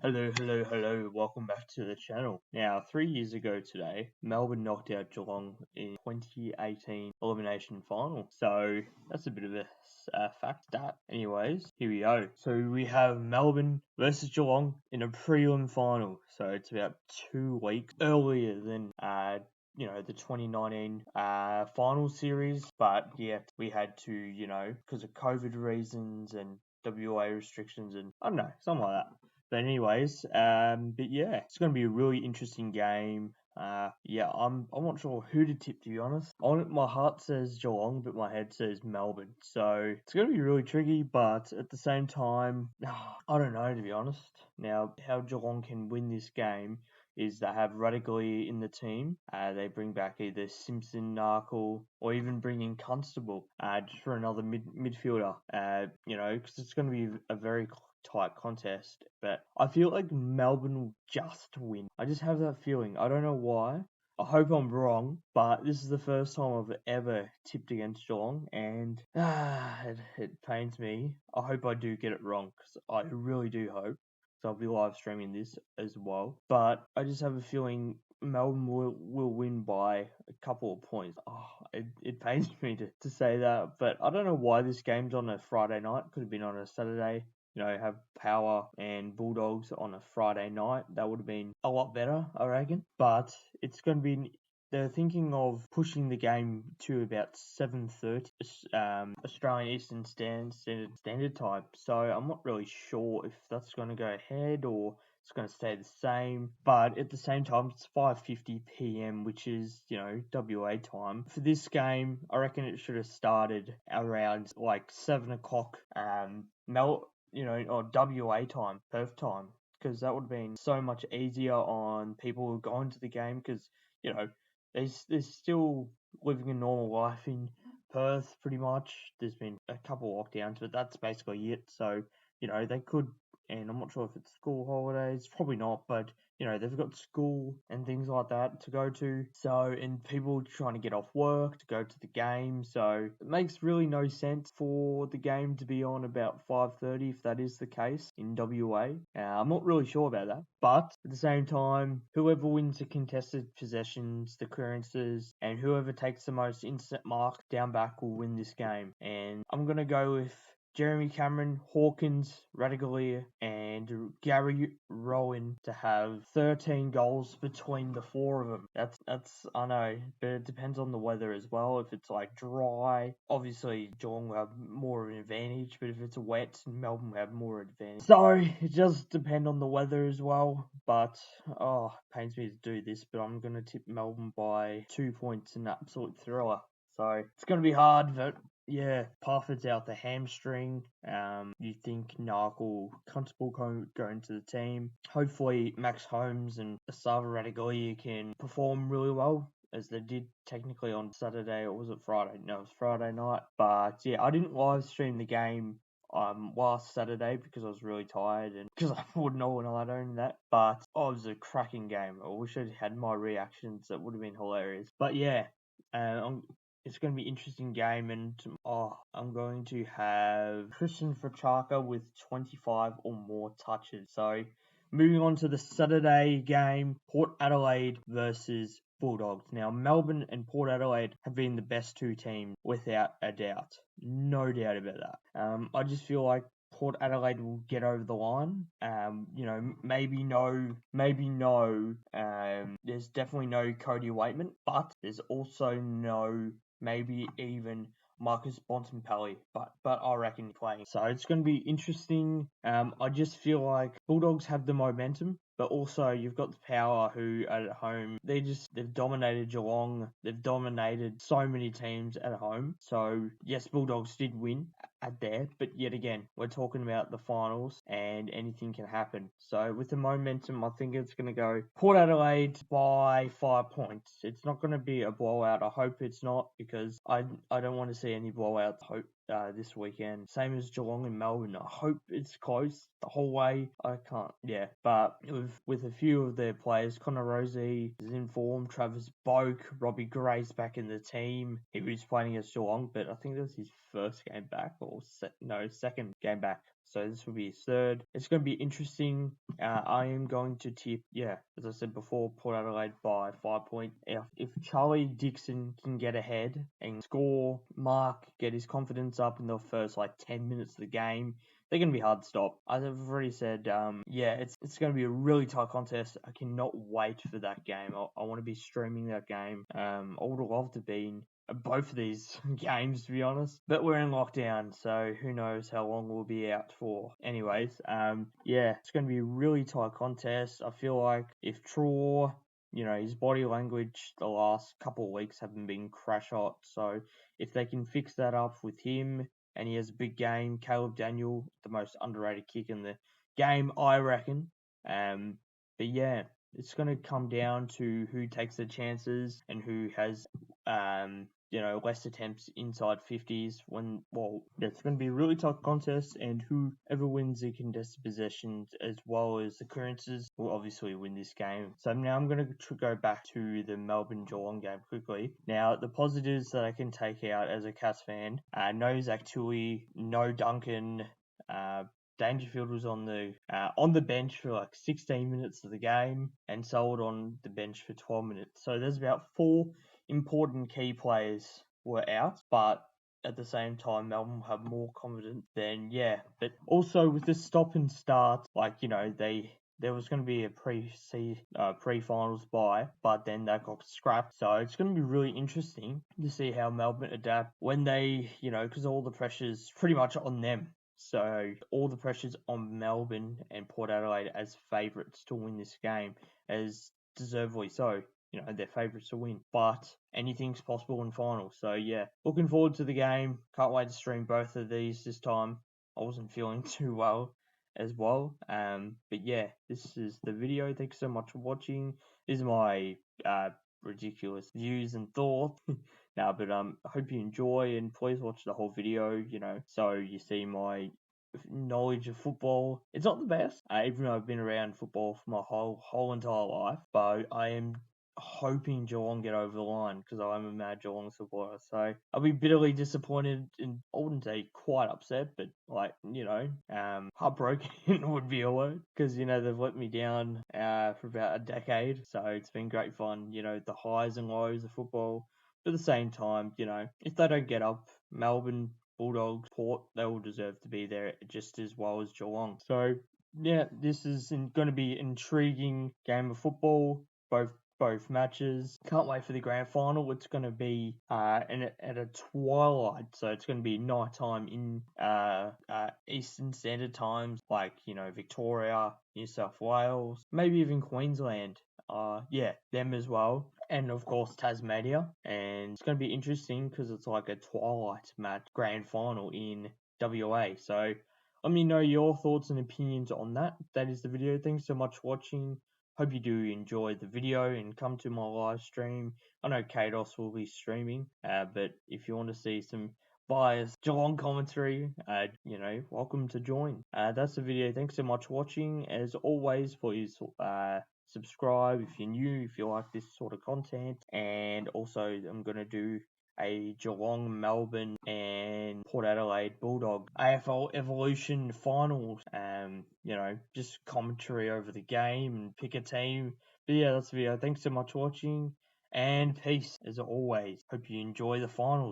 Hello. Welcome back to the channel. Now, 3 years ago today, Melbourne knocked out Geelong in 2018 elimination final. So that's a bit of a fact stat. Anyways, here we go. So we have Melbourne versus Geelong in a prelim final. So it's about 2 weeks earlier than the 2019 final series, but yeah, we had to, because of COVID reasons and WA restrictions and I don't know, something like that. But anyways, it's going to be a really interesting game. I'm not sure who to tip, to be honest. My heart says Geelong, but my head says Melbourne. So it's going to be really tricky, but at the same time, I don't know, to be honest. Now, how Geelong can win this game is they have Radically in the team. They bring back either Simpson, Narkle, or even bring in Constable just for another midfielder. Because it's going to be a very tight contest. But I feel like Melbourne will just win. I just have that feeling. I don't know why. I hope I'm wrong, but this is the first time I've ever tipped against Geelong, and it pains me. I hope I do get it wrong, because I really do hope. So I'll be live streaming this as well. But I just have a feeling Melbourne will win by a couple of points. It pains me to say that, but I don't know why this game's on a Friday night. Could have been on a Saturday. Have Power and Bulldogs on a Friday night. That would have been a lot better, I reckon. But it's going to be. They're thinking of pushing the game to about 7:30 Australian Eastern Standard Time. So I'm not really sure if that's going to go ahead or it's going to stay the same. But at the same time, it's 5:50 p.m., which is, WA time. For this game, I reckon it should have started around like 7 o'clock or WA time, Perth time, because that would have been so much easier on people who go into the game, because, they're still living a normal life in Perth, pretty much. There's been a couple of lockdowns, but that's basically it. So, they could, and I'm not sure if it's school holidays, probably not, but they've got school and things like that to go to. So, and people trying to get off work to go to the game. So it makes really no sense for the game to be on about 5:30 if that is the case in WA. I'm not really sure about that. But at the same time, whoever wins the contested possessions, the clearances, and whoever takes the most instant mark down back will win this game. And I'm going to go with Jeremy Cameron, Hawkins, Radicalier, and Gary Rowan to have 13 goals between the four of them. That's I know, but it depends on the weather as well. If it's like dry, obviously Geelong will have more of an advantage, but if it's wet, Melbourne will have more advantage. So it does depend on the weather as well. But it pains me to do this, but I'm gonna tip Melbourne by 2 points in an absolute thriller. So it's gonna be hard, but yeah, Parford's out the hamstring. You think Narkle, Constable go into the team. Hopefully Max Holmes and Asava Radaglia can perform really well, as they did technically on Saturday, or was it Friday? No, it was Friday night. But yeah, I didn't live stream the game last Saturday because I was really tired and because I wouldn't know when I owned that. But it was a cracking game. I wish I had my reactions. That would have been hilarious. But yeah, it's going to be an interesting game, and I'm going to have Christian Fachaka with 25 or more touches. So, moving on to the Saturday game, Port Adelaide versus Bulldogs. Now, Melbourne and Port Adelaide have been the best two teams, without a doubt. No doubt about that. I just feel like Port Adelaide will get over the line. Maybe no. There's definitely no Cody Waitman, but there's also no, maybe even Marcus Bontempelli, but I reckon he's playing. So it's going to be interesting. I just feel like Bulldogs have the momentum, but also you've got the Power, who at home they've dominated Geelong. They've dominated so many teams at home. So yes, Bulldogs did win at there, but yet again, we're talking about the finals and anything can happen. So with the momentum, I think it's going to go Port Adelaide by 5 points. It's not going to be a blowout. I hope it's not, because I don't want to see any blowouts this weekend. Same as Geelong and Melbourne. I hope it's close the whole way. I can't. Yeah, but with a few of their players, Connor Rosie is in form. Travis Boak, Robbie Gray's back in the team. He was playing against Geelong, but I think that was his first game back, or second game back. So this will be his third. It's going to be interesting. I am going to tip, as I said before, Port Adelaide by 5 points. If Charlie Dixon can get ahead and score, mark, get his confidence up in the first 10 minutes of the game, they're going to be hard to stop. As I've already said, it's going to be a really tight contest. I cannot wait for that game. I want to be streaming that game. I would have loved to be both of these games, to be honest. But we're in lockdown, so who knows how long we'll be out for. Anyways, it's going to be a really tight contest. I feel like if Traw, his body language the last couple of weeks haven't been crash hot, so if they can fix that up with him and he has a big game, Caleb Daniel, the most underrated kick in the game, I reckon. But yeah, it's going to come down to who takes the chances and who has less attempts inside 50s it's going to be a really tough contest, and whoever wins the contested possessions as well as the clearances will obviously win this game. So now I'm going to go back to the Melbourne Geelong game quickly. Now, the positives that I can take out as a Cats fan, no Zach Tui, no Duncan, Dangerfield was on the bench for 16 minutes of the game and Sold on the bench for 12 minutes. So there's about 4 important key players were out, but at the same time, Melbourne have more confidence than, but also with the stop and start, there was going to be a pre-finals bye, but then that got scrapped. So it's going to be really interesting to see how Melbourne adapt when they, because all the pressure's pretty much on them. So all the pressure's on Melbourne and Port Adelaide as favourites to win this game, as deservedly so. They're favourites to win, but anything's possible in finals. So looking forward to the game. Can't wait to stream both of these this time. I wasn't feeling too well as well. But this is the video. Thanks so much for watching. This is my ridiculous views and thoughts. But I hope you enjoy, and please watch the whole video, so you see my knowledge of football. It's not the best, even though I've been around football for my whole entire life, but I am hoping Geelong get over the line because I'm a mad Geelong supporter. So I'll be bitterly disappointed, and I wouldn't say quite upset, but heartbroken would be a word, because they've let me down for about a decade. So it's been great fun, the highs and lows of football. But at the same time, if they don't get up, Melbourne, Bulldogs, Port, they will deserve to be there just as well as Geelong. So this is going to be an intriguing game of football. Both matches. Can't wait for the grand final. It's going to be at a twilight, so it's going to be nighttime in Eastern Standard Times, Victoria, New South Wales, maybe even Queensland. Them as well, and of course Tasmania. And it's going to be interesting because it's like a twilight match grand final in WA. So let me know your thoughts and opinions on that. That is the video. Thanks so much for watching. Hope you do enjoy the video and come to my live stream. I know Kados will be streaming, but if you want to see some biased Geelong commentary, welcome to join. That's the video. Thanks so much for watching. As always, please subscribe if you're new, if you like this sort of content. And also, I'm going to do a Geelong, Melbourne, and Port Adelaide Bulldog AFL Evolution finals. Just commentary over the game and pick a team. But that's the video. Thanks so much for watching, and peace as always. Hope you enjoy the finals.